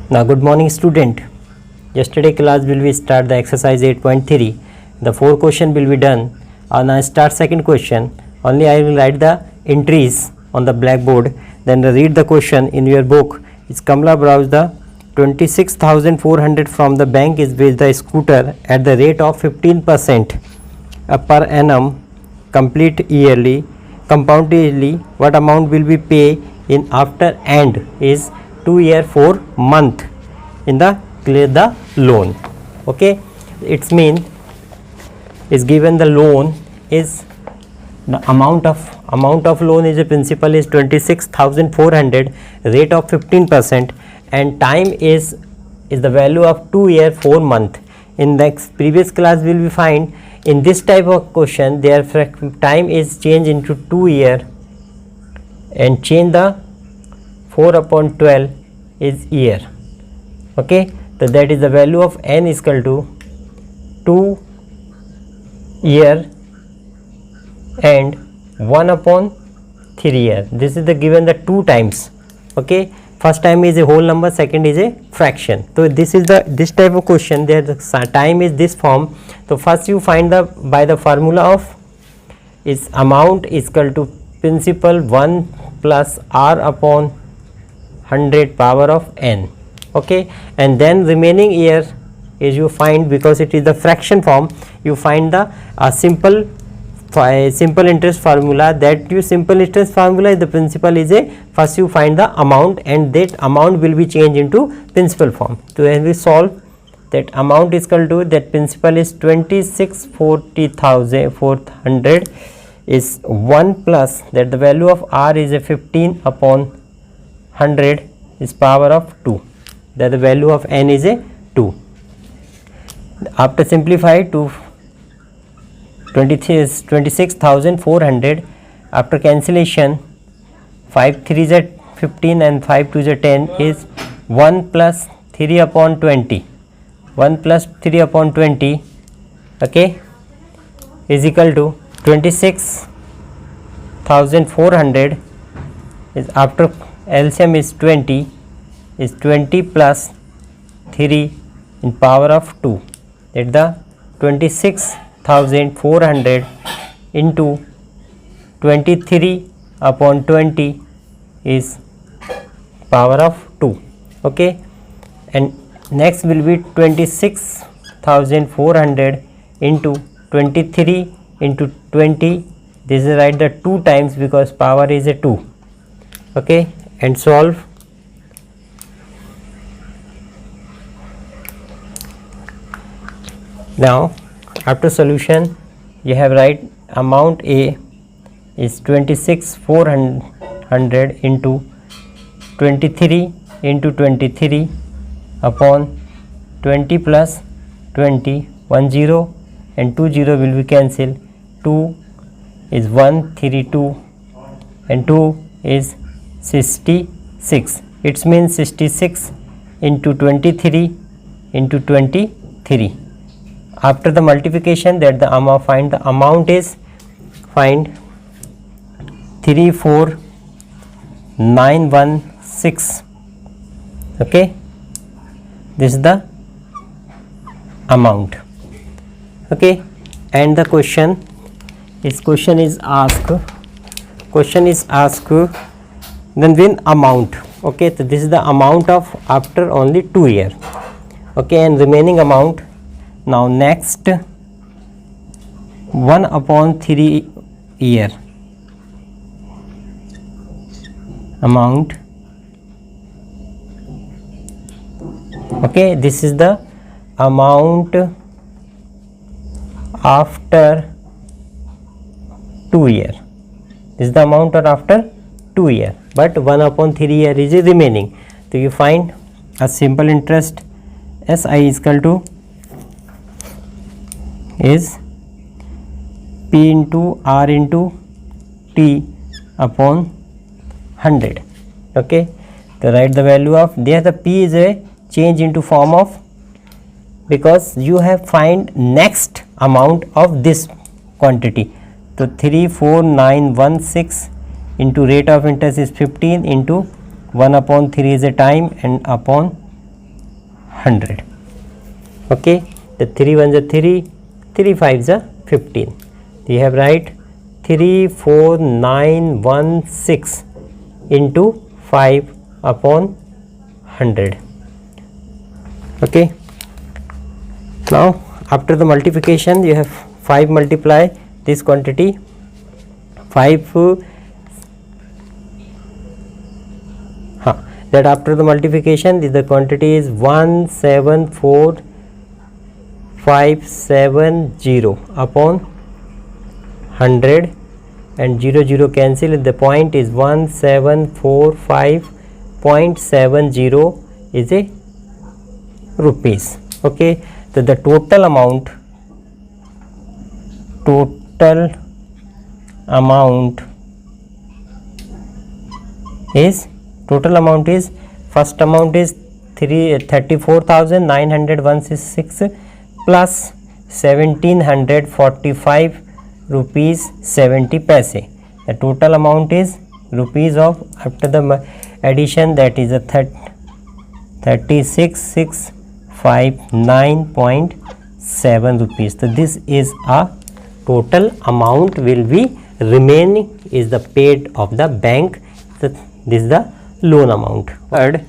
Now good morning student. Yesterday class will we start the exercise 8.3. The 4 question will be done. Now start second question. Only I will write the entries on the blackboard. Then read the question in your book. Is Kamla browse the 26,400 from the bank is with the scooter at the rate of 15% per annum complete yearly compoundedly. What amount will be pay in after end is 2 year 4 month in the clear the loan. Okay, it's mean is given the loan is the amount of loan is a principal is 26,400, rate of 15%, and time is the value of 2 year 4 month. In the previous class we will find in this type of question their time is changed into 2 year and change the 4 upon 12 is year. Okay, so that is the value of n is equal to 2 year and 1 upon 3 year. This is the given the 2 times. Okay, first time is a whole number, second is a fraction. So this is the this type of question there the time is this form. So first you find the by the formula of is amount is equal to principal 1 plus r upon 100 power of n. Okay, and then remaining year is you find, because it is the fraction form, you find the simple interest formula. That you simple interest formula is the principal is a first you find the amount and that amount will be changed into principal form. So when we solve that amount is equal to that principal is 26,400 is 1 plus that the value of r is a 15 upon 100 is power of 2, that the value of n is a 2. After simplify to 26,400 after cancellation 5 3 is 15 and 5 2 is 10 is 1 plus 3 upon 20, 1 plus 3 upon 20, okay, is equal to 26,400 is after LCM is 20 plus 3 in power of 2, that the 26,400 into 23 upon 20 is power of 2. Okay, and next will be 26,400 into 23 into 20. This is write the 2 times because power is a 2. Okay, and solve. Now after solution you have write amount A is 26,400 into 23 into 23 upon 20 plus 20, 1 0 and 2 0 will be cancelled, 2 is 1 3 2 and 2 is 66. It means 66 into 23 into 23. After the multiplication that the amount find the amount is find 34916. Okay, this is the amount. Okay, and the question is asked then when amount. Okay, so this is the amount of after only 2 year. Okay, and remaining amount. Now next 1 upon 3 year amount. Okay, this is the amount after 2 year. This is the amount after 2 year, but 1 upon 3 year is remaining. So you find a simple interest SI is equal to is P into R into T upon 100. Okay, to write the value of there the P is a change into form of, because you have find next amount of this quantity. So 34916 into rate of interest is 15 into 1 upon 3 is a time and upon 100. Okay, the 3 1s are 3, 3 5s are 15. You have write 34916 into 5 upon 100. Okay, now after the multiplication you have 5 multiply this quantity 5 that after the multiplication the quantity is 174,570 upon 100 and 0 cancel. The point is 1745.70 is a rupees. Okay, so the total amount is first amount is 34,916 plus 1745 rupees 70 paise. The total amount is rupees of after the addition that is a 36,659.7 rupees. So this is a total amount will be remaining is the paid of the bank. So this is the loan amount. Third,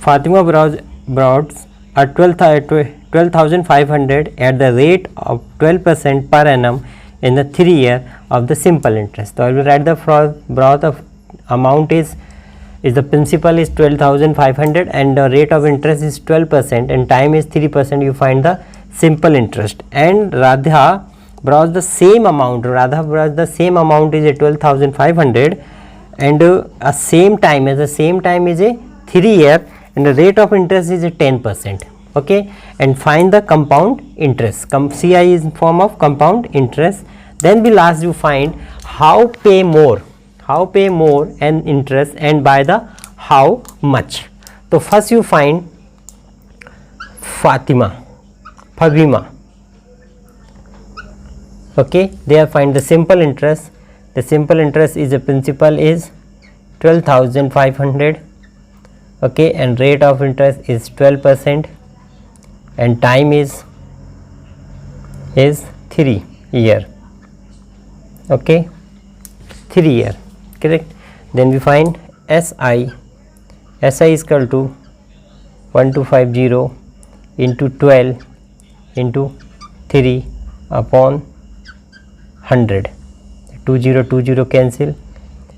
Fatima brought a 12,500 at the rate of 12% per annum in the 3 year of the simple interest. So I will write the brought of amount is the principal is 12,500 and the rate of interest is 12% and time is 3%. You find the simple interest, and Radha brought the same amount. Is a 12,500 and a same time is a 3 year and the rate of interest is a 10%. Okay, and find the compound interest. CI is in form of compound interest. Then we last you find how pay more and interest and by the how much. So first you find Fabima. Okay, there find the simple interest. The simple interest is the principal is 12,500. Okay, and rate of interest is 12% and time is 3 year. Okay, 3 year, correct. Then we find SI is equal to 1250 into 12 into 3 upon 100. 20 cancel.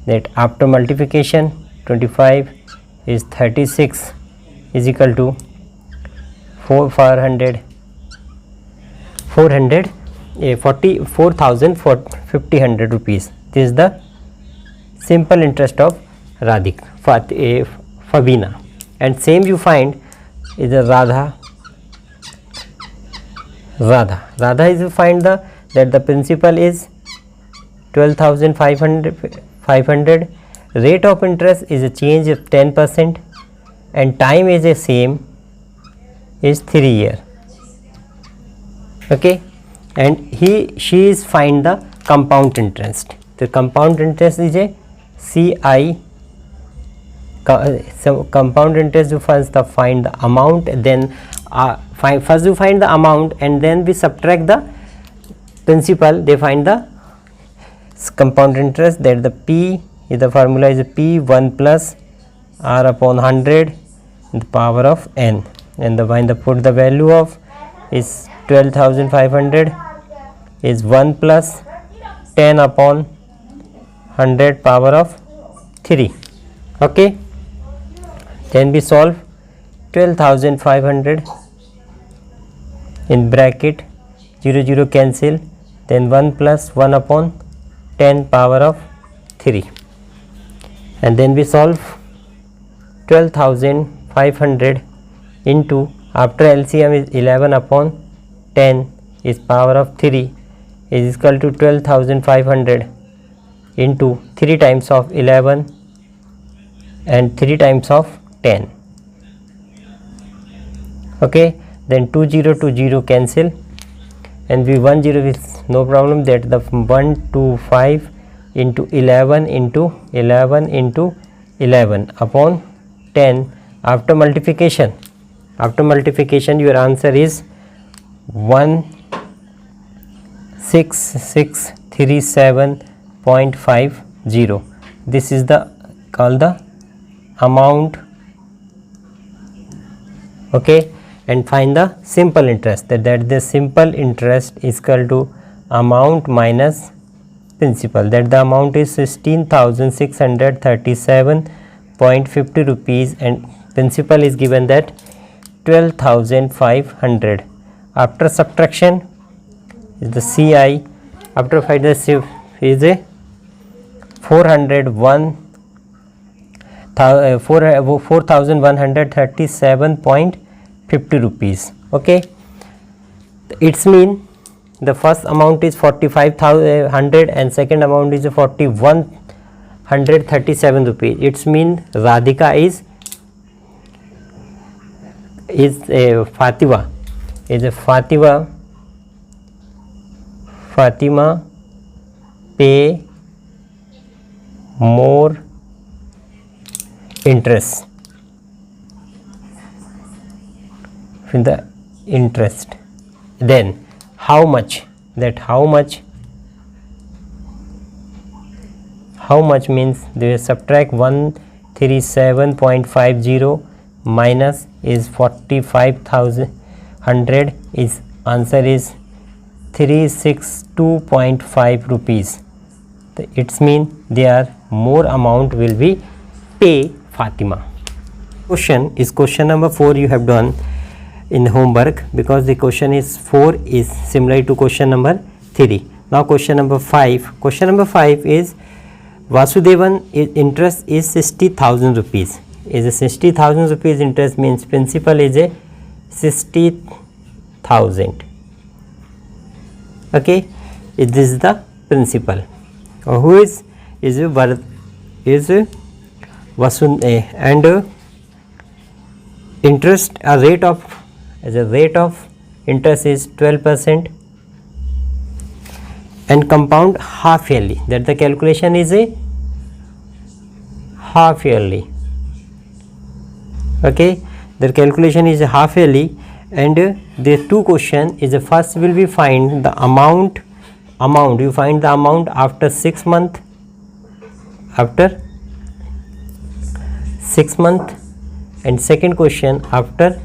That after multiplication 25 is 36 is equal to 44,500 rupees. This is the simple interest of Fabina. And same you find is the Radha is you find that the principal is 12,500, rate of interest is a change of 10% and time is the same is 3 year. Okay, and she is find the compound interest. The compound interest is a CI. So compound interest you first find the amount, then first you find the amount and then we subtract the principal. They find the compound interest, that the P is the formula is P1 plus R upon 100 in the power of n, and the put the value of is 12,500 is 1 plus 10 upon 100 power of 3. Okay, then we solve 12,500 in bracket 0 cancel, then 1 plus 1 upon 10 power of 3, and then we solve 12,500 into after LCM is 11 upon 10 is power of 3 is equal to 12,500 into 3 times of 11 and 3 times of 10. Okay, then 20 cancel and we 10 is no problem, that the 125 into 11 into 11 into 11 upon 10 After multiplication your answer is 16637.50. This is the called the amount. Okay, and find the simple interest, that the simple interest is equal to amount minus principal, that the amount is 16,637.50 rupees and principal is given that 12,500. After subtraction is the CI, after find the C is a 4,137.50 rupees. Okay, it's mean the first amount is 45,100 and second amount is 4,137 rupees. It's mean Radhika is Fatima pay more interest in the interest. Then how much, that how much means they subtract 137.50 minus is 45,100 is answer is 362.5 rupees. It's mean their more amount will be pay Fatima. Question is question number 4 you have done in homework, because the question is 4 is similar to question number 3. Now question number 5. Question number 5 is Vasudevan interest is 60,000 rupees. Is a 60,000 rupees interest means principal is a 60,000. Okay, this is the principal. Who is Vasun and interest a rate of interest is 12% and compound half yearly, that the calculation is a half yearly. Okay, the calculation is a half yearly, and the two question is the first will be find the amount, you find the amount after 6 months, and second question after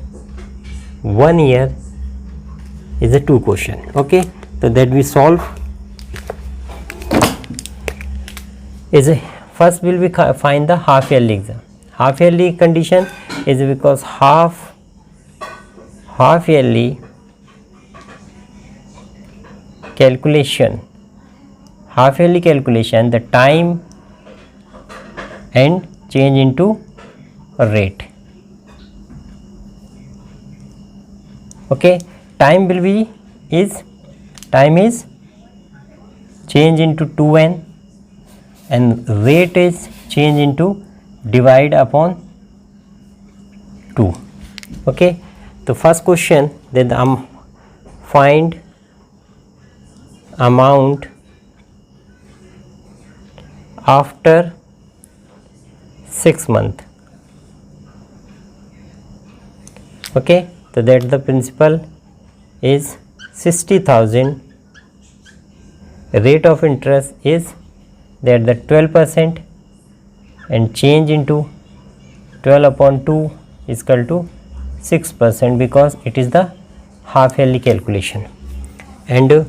1 year is a two question. Okay, so that we solve is a first will be find the half yearly exam. Half yearly condition is because half yearly calculation, the time and change into a rate. Okay, time will be time is change into 2n and rate is change into divide upon 2. Okay, the first question, then find amount after 6 months. Okay, so that the principal is 60,000, rate of interest is that the 12% and change into 12 upon 2 is equal to 6%, because it is the half yearly calculation, and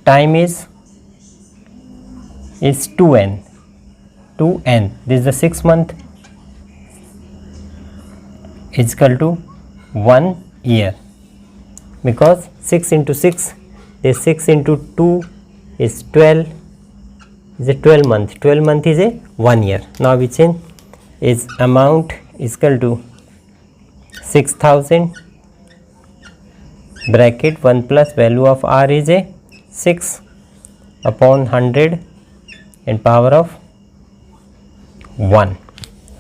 time is 2n, this is the 6 month is equal to 1 year, because 6 into 6 is 6 into 2 is 12, is a 12 month, 12 month is a 1 year. Now we change is amount is equal to 6,000 bracket 1 plus value of r is a 6 upon 100 and power of 1.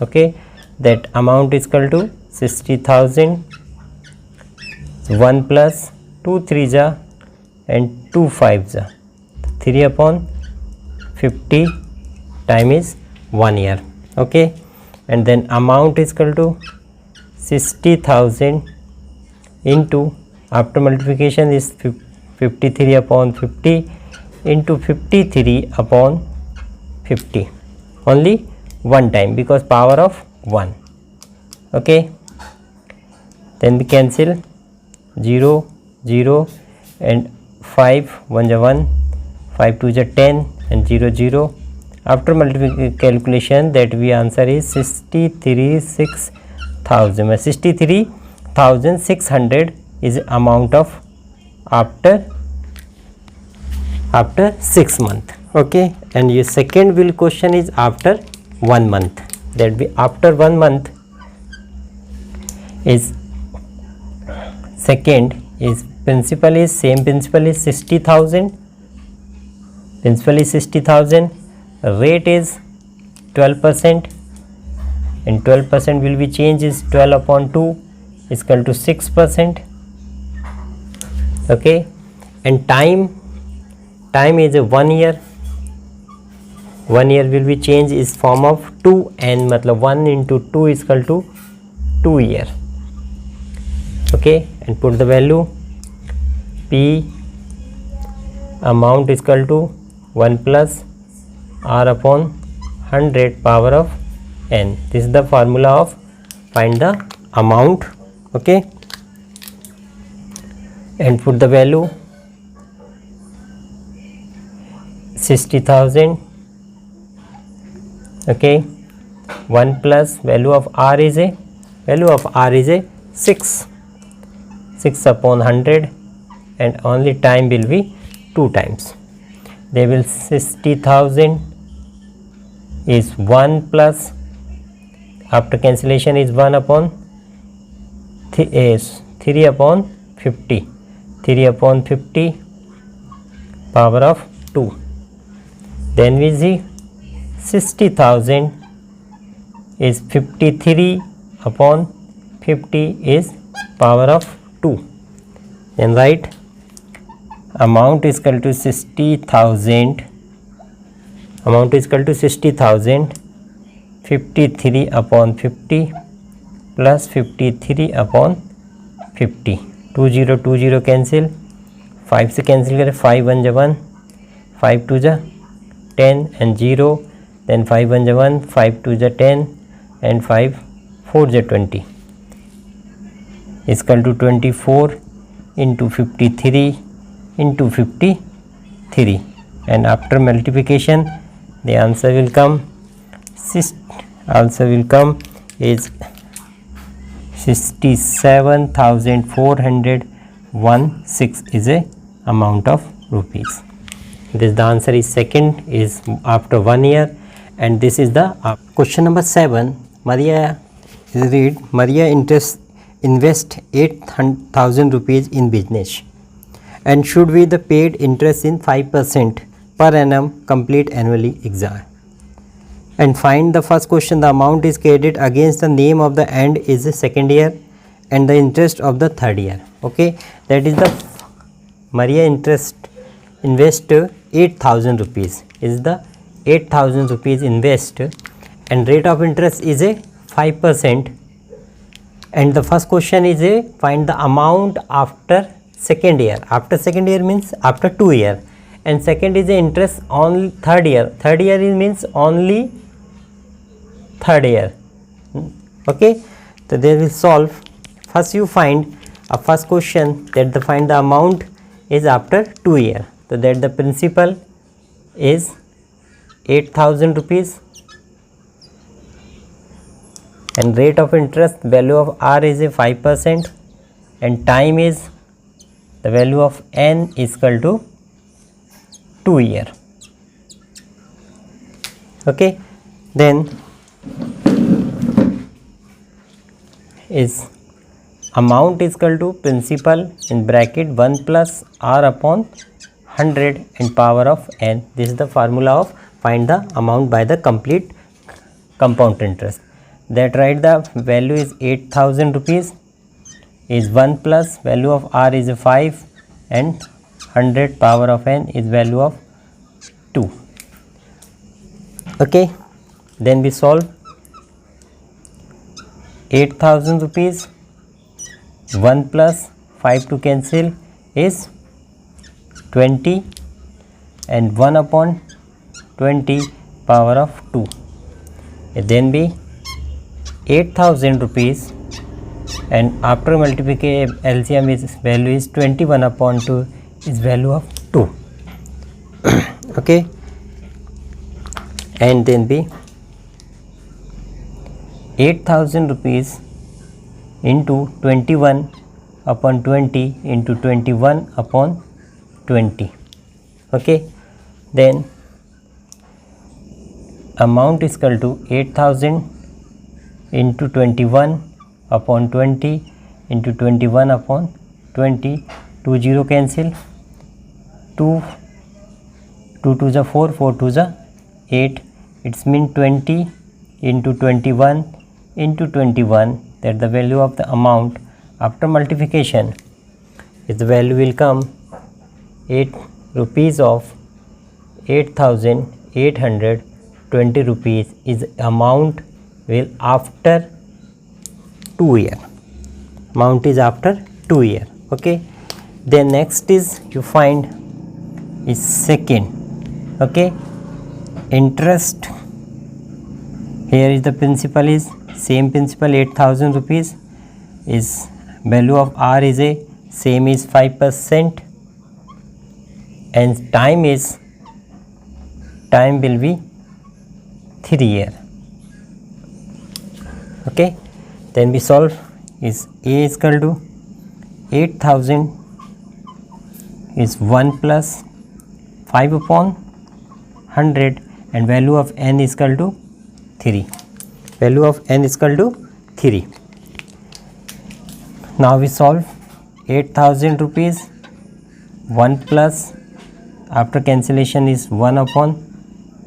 Okay, that amount is equal to 60,000, 1 plus 2 3 ja and 2 5 ja, 3 upon 50 time is 1 year. Okay, and then amount is equal to 60,000 into, after multiplication is 53 upon 50 into 53 upon 50, only one time because power of 1. Okay, then we cancel 0 0 and 5 1 is 1, 5 2 is 10 and 0 0. After multiplication calculation, that we answer is 63,600. 63,600 is amount of after 6 months. Okay, and your second will question is after 1 month. That be after 1 month is second is principal is same, principal is 60,000, principal is 60,000, rate is 12% and 12% will be changed is 12 upon 2 is equal to 6%. Okay, and time is a 1 year. 1 year will be changed is form of 2n, matlab 1 into 2 is equal to 2 year. Okay, and put the value P amount is equal to 1 plus R upon 100 power of n. This is the formula of find the amount. Okay, and put the value 60,000. Okay, 1 plus value of R is a 6 upon 100 and only time will be 2 times. They will 60,000 is 1 plus, after cancellation is 1 upon 3 upon 50, 3 upon 50 power of 2. Then we see 60,000 is 53 upon 50 is power of 2. Then write amount is equal to 60,000, amount is equal to 60,000 53 upon 50 plus 53 upon 50. 20 cancel, 5 से cancel करें, 5 1 जा 1, 5 2 जा 10 and 0, then 5 1 जा 1, 5 2 जा 10 and 5 4 जा 20 is equal to 24 into 53 into 53, and after multiplication the answer will come is 67,416 is a amount of rupees. This the answer is second is after 1 year, and this is the question number 7. Maria invest 8,000 rupees in business and should be the paid interest in 5% per annum complete annually exam. And find the first question, the amount is credited against the name of the end is the second year and the interest of the third year. Okay, that is the Maria invest 8,000 rupees is the 8,000 rupees invest, and rate of interest is a 5%, and the first question is a find the amount after second year. After second year means after 2 years, and second is the interest on third year. Third year means only third year. Okay, so they will solve. First you find a first question that the find the amount is after 2 years. So that the principal is 8,000 rupees and rate of interest value of R is a 5%, and time is the value of n is equal to 2 years. Okay, then is amount is equal to principal in bracket 1 plus R upon 100 and power of n. This is the formula of find the amount by the complete compound interest. That write the value is 8,000 rupees is 1 plus value of R is a 5 and 100 power of n is value of 2. Okay, then we solve. 8,000 rupees. 1 plus 5 to cancel is 20, and 1 upon 20 power of 2. It then be 8,000 rupees, and after multiplication LCM is value is 21 upon 2 is value of 2. Okay, and then be 8,000 rupees into 21 upon 20 into 21 upon 20. Okay, then amount is equal to 8,000 into 21 upon 20 into 21 upon 20. 2 0 cancel, 2 2 to the 4, 4 to the 8. It's mean 20 into 21 into 21, that the value of the amount after multiplication is the value will come 8 rupees of 8,820 rupees is amount will after 2 year. Amount is after 2 year. Okay, then next is you find is second. Okay, interest. Here is the principal is same principal 8,000 rupees is value of R is a same is 5%, and time will be 3 year. Okay, then we solve is A is equal to 8,000 is 1 plus 5 upon 100, and value of n is equal to 3. Value of n is equal to 3. Now we solve 8,000 rupees 1 plus after cancellation is 1 upon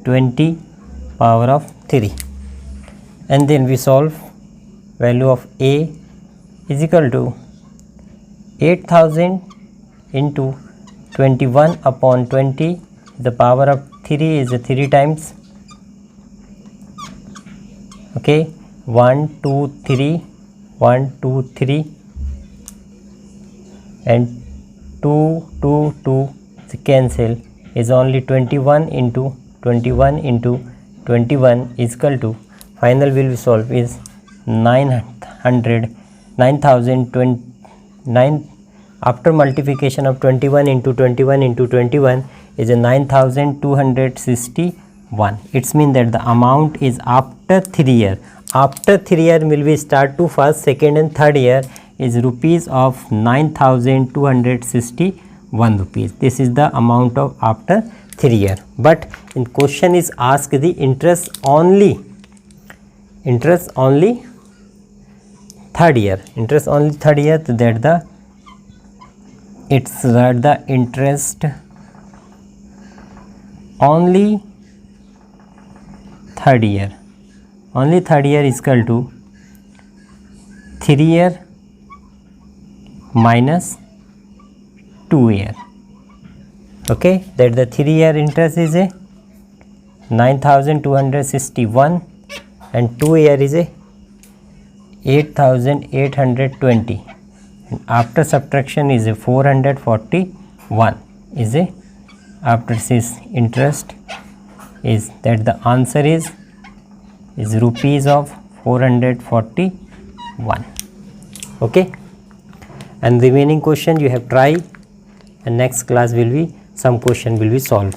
20 power of 3, and then we solve value of A is equal to 8,000 into 21 upon 20, the power of 3 is 3 times. Okay, 1 2 3 1 2 3 and 2 2 2 cancel is only 21 into 21 into 21 is equal to final will be solved is 9,029 after multiplication of 21 into 21 into 21 is a 9,261. It's mean that the amount is after 3 year. After 3 year will be start to first, second and third year is rupees of 9,261 rupees. This is the amount of after 3 year. But in question is asked the interest only third year. Interest only third year, so that the it's that the interest only third year. Only third year is equal to 3 year minus 2 year. Okay, that the 3 year interest is a 9,261 and 2 year is a 8,820, and after subtraction is a 441 is a after this interest is that the answer is rupees of 441. Okay, and remaining question you have try, and next class will be some question will be solved.